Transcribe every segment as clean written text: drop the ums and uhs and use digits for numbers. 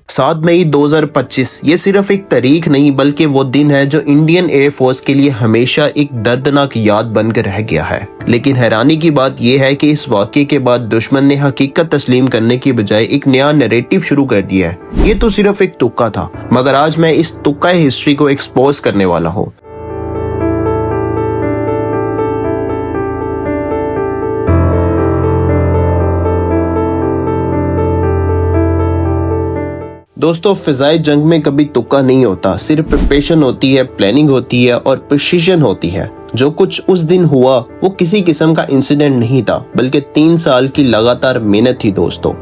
7 मई 2025 ये सिर्फ एक तारीख नहीं बल्कि वो दिन है जो इंडियन एयरफोर्स के लिए हमेशा एक दर्दनाक याद बनकर रह गया है। लेकिन हैरानी की बात यह है कि इस वाक़े के बाद दुश्मन ने हकीकत तस्लीम करने की बजाय एक नया नैरेटिव शुरू कर दिया है। ये तो सिर्फ एक तुक्का था, मगर आज मैं इस तुक्का हिस्ट्री को एक्सपोज करने वाला हूँ। दोस्तों, फिजाई जंग में कभी तुक्का नहीं होता, सिर्फ प्रिपरेशन होती है, प्लानिंग होती है और प्रिसीजन होती है। जो कुछ उस दिन हुआ वो किसी किस्म का इंसिडेंट नहीं था, बल्कि 3 साल की लगातार मेहनत थी दोस्तों।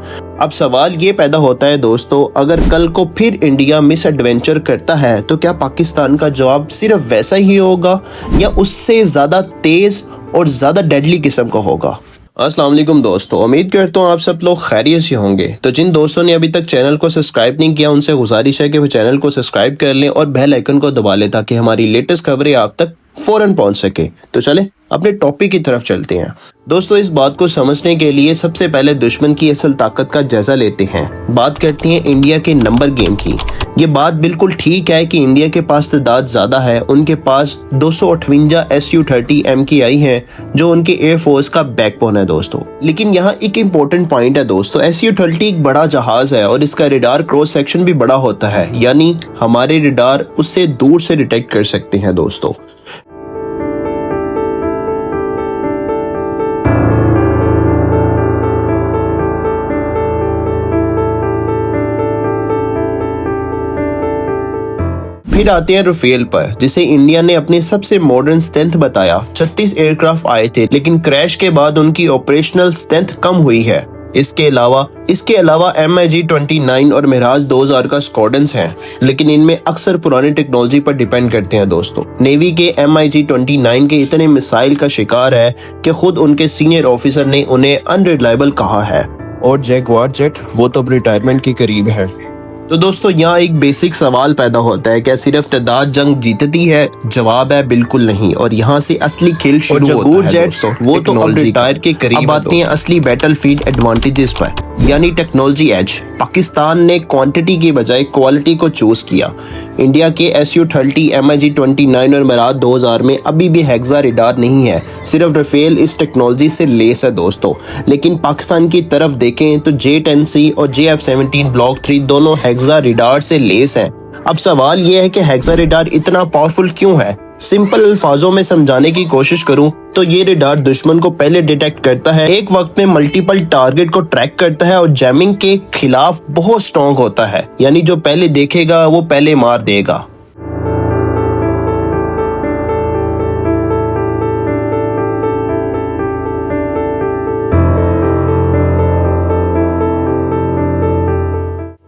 अब सवाल ये पैदा होता है दोस्तों, अगर कल को फिर इंडिया मिस एडवेंचर करता है तो क्या पाकिस्तान का जवाब सिर्फ वैसा ही होगा या उससे ज्यादा तेज और ज्यादा डेडली किस्म का होगा? अस्सलाम वालेकुम दोस्तों, उम्मीद करता हूँ आप सब लोग खैरियत से होंगे। तो जिन दोस्तों ने अभी तक चैनल को सब्सक्राइब नहीं किया उनसे गुजारिश है कि वो चैनल को सब्सक्राइब कर लें और बेल आइकन को दबा लें ताकि हमारी लेटेस्ट खबरें आप तक फौरन पहुंच सके। तो चले अपने टॉपिक की तरफ चलते हैं। दोस्तों, इस बात को समझने के लिए सबसे पहले दुश्मन की असल ताकत का जायजा लेते हैं। बात करते हैं इंडिया के नंबर गेम की। ये बात बिल्कुल ठीक है कि इंडिया के पास तादाद ज्यादा है। उनके पास 258 Su-30 MKI हैं जो उनके एयरफोर्स का बैकबोन है दोस्तों। लेकिन यहाँ एक इम्पोर्टेंट पॉइंट है दोस्तों, Su-30 एक बड़ा जहाज है और इसका रेडार क्रॉस सेक्शन भी बड़ा होता है, यानी हमारे रेडार उससे दूर से डिटेक्ट कर सकते हैं दोस्तों। फिर आते हैं राफेल पर, जिसे इंडिया ने अपने सबसे मॉडर्न स्ट्रेंथ बताया। 36 एयरक्राफ्ट आए थे, लेकिन क्रैश के बाद उनकी ऑपरेशनल स्ट्रेंथ कम हुई है। इसके अलावा MiG-29 और मिराज 2000 का स्क्वाड्रन्स हैं, लेकिन इनमें अक्सर पुरानी टेक्नोलॉजी पर डिपेंड करते हैं दोस्तों। नेवी के MiG-29 के इतने मिसाइल का शिकार है कि खुद उनके सीनियर ऑफिसर ने उन्हें अनरिलायबल कहा है। और जैगवार जेट वो तो रिटायरमेंट के करीब है। तो दोस्तों, यहाँ एक बेसिक सवाल पैदा होता है, क्या सिर्फ तादाद जंग जीतती है? जवाब है बिल्कुल नहीं। और यहाँ से असली खेल शुरू होता है जेट्स वो तो अब रिटायर के करीब आते हैं असली बैटलफील्ड एडवांटेजेस पर, यानी टेक्नोलॉजी एज। पाकिस्तान ने क्वांटिटी की बजाय क्वालिटी को चूज किया। इंडिया के Su-30, MiG-29 और मिराज 2000 में अभी भी हेक्सा रेडार नहीं है, सिर्फ राफेल इस टेक्नोलॉजी से लेस है दोस्तों। लेकिन पाकिस्तान की तरफ देखें तो J-10C और JF-17 ब्लॉक 3 दोनों हेक्सा रेडार से लेस हैं। अब सवाल यह है कि हेक्सा रेडार इतना पावरफुल क्यों है? सिंपल अल्फाजों में समझाने की कोशिश करूं तो ये रेडार दुश्मन को पहले डिटेक्ट करता है, एक वक्त में मल्टीपल टारगेट को ट्रैक करता है और जैमिंग के खिलाफ बहुत स्ट्रॉन्ग होता है, यानी जो पहले देखेगा वो पहले मार देगा।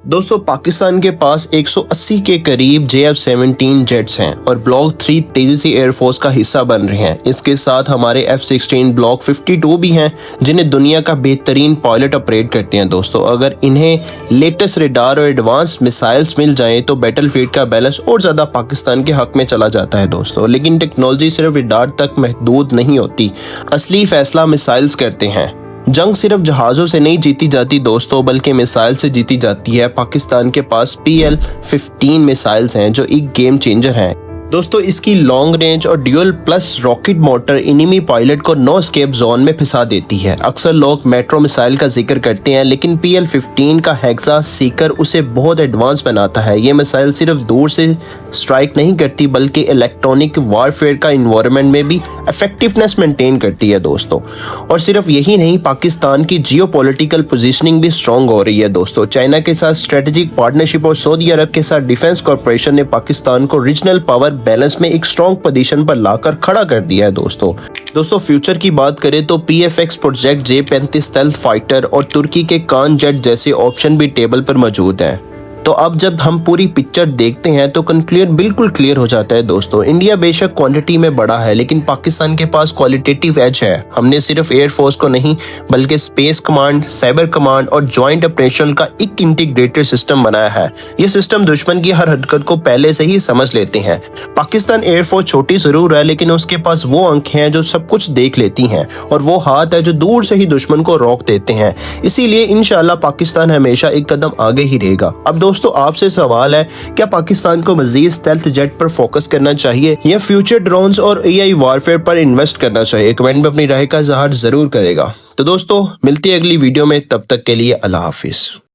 दोस्तों, पाकिस्तान के पास 180 के करीब JF-17 जेट्स हैं और ब्लॉक 3 तेजी से एयरफोर्स का हिस्सा बन रहे हैं। इसके साथ हमारे F-16 ब्लॉक 52 भी हैं, जिन्हें दुनिया का बेहतरीन पायलट ऑपरेट करते हैं दोस्तों। अगर इन्हें लेटेस्ट रेडार और एडवांस मिसाइल्स मिल जाएं तो बैटलफील्ड का बैलेंस और ज्यादा पाकिस्तान के हक में चला जाता है दोस्तों। लेकिन टेक्नोलॉजी सिर्फ रेडार तक महदूद नहीं होती, असली फैसला मिसाइल्स करते हैं। जंग सिर्फ जहाजों से नहीं जीती जाती दोस्तों, बल्कि मिसाइल से जीती जाती है। पाकिस्तान के पास PL-15 मिसाइल्स हैं जो एक गेम चेंजर हैं दोस्तों। इसकी लॉन्ग रेंज और dual plus rocket motor enemy pilot को नो एस्केप जोन में फंसा देती है। अक्सर लोग मेट्रो मिसाइल का जिक्र करते हैं, लेकिन PL-15 का हेक्सा सीकर उसे बहुत एडवांस बनाता है। ये मिसाइल सिर्फ दूर से स्ट्राइक नहीं करती बल्कि इलेक्ट्रॉनिक वारफेयर का इन्वायरमेंट में भी इफेक्टिवनेस मेंटेन करती है दोस्तों। और सिर्फ यही नहीं, पाकिस्तान की जियोपॉलिटिकल पोजीशनिंग भी स्ट्रॉन्ग हो रही है दोस्तों। चाइना के साथ स्ट्रेटेजिक पार्टनरशिप और सऊदी अरब के साथ डिफेंस कॉर्पोरेशन ने पाकिस्तान को रीजनल पावर बैलेंस में एक स्ट्रॉन्ग पोजीशन पर लाकर खड़ा कर दिया है दोस्तों। फ्यूचर की बात करें तो PFX project, J-35 stealth fighter और तुर्की के कान जेट जैसे ऑप्शन भी टेबल पर मौजूद हैं। तो अब जब हम पूरी पिक्चर देखते हैं तो बिल्कुल क्लियर हो जाता है दोस्तों। इंडिया बेशक क्वांटिटी में बड़ा है, लेकिन पाकिस्तान के पास क्वालिटेटिव एज है। हमने सिर्फ एयरफोर्स को नहीं बल्कि स्पेस कमांड, साइबर कमांड और ज्वाइंट ऑपरेशन का एक इंटीग्रेटेड सिस्टम बनाया है। ये सिस्टम दुश्मन की हर हरकत को पहले से ही समझ लेते हैं। पाकिस्तान एयरफोर्स छोटी जरूर है, लेकिन उसके पास वो आंखें हैं जो सब कुछ देख लेती हैं और वो हाथ है जो दूर से ही दुश्मन को रोक देते हैं। इसीलिए इंशाल्लाह पाकिस्तान हमेशा एक कदम आगे ही रहेगा। अब दोस्तों दोस्तों आपसे सवाल है, क्या पाकिस्तान को मजीद स्टेल्थ जेट पर फोकस करना चाहिए या फ्यूचर ड्रोन्स और एआई वॉरफेयर पर इन्वेस्ट करना चाहिए? कमेंट में अपनी राय का इज़हार जरूर करेगा। तो दोस्तों मिलती है अगली वीडियो में, तब तक के लिए अल्लाह हाफिज।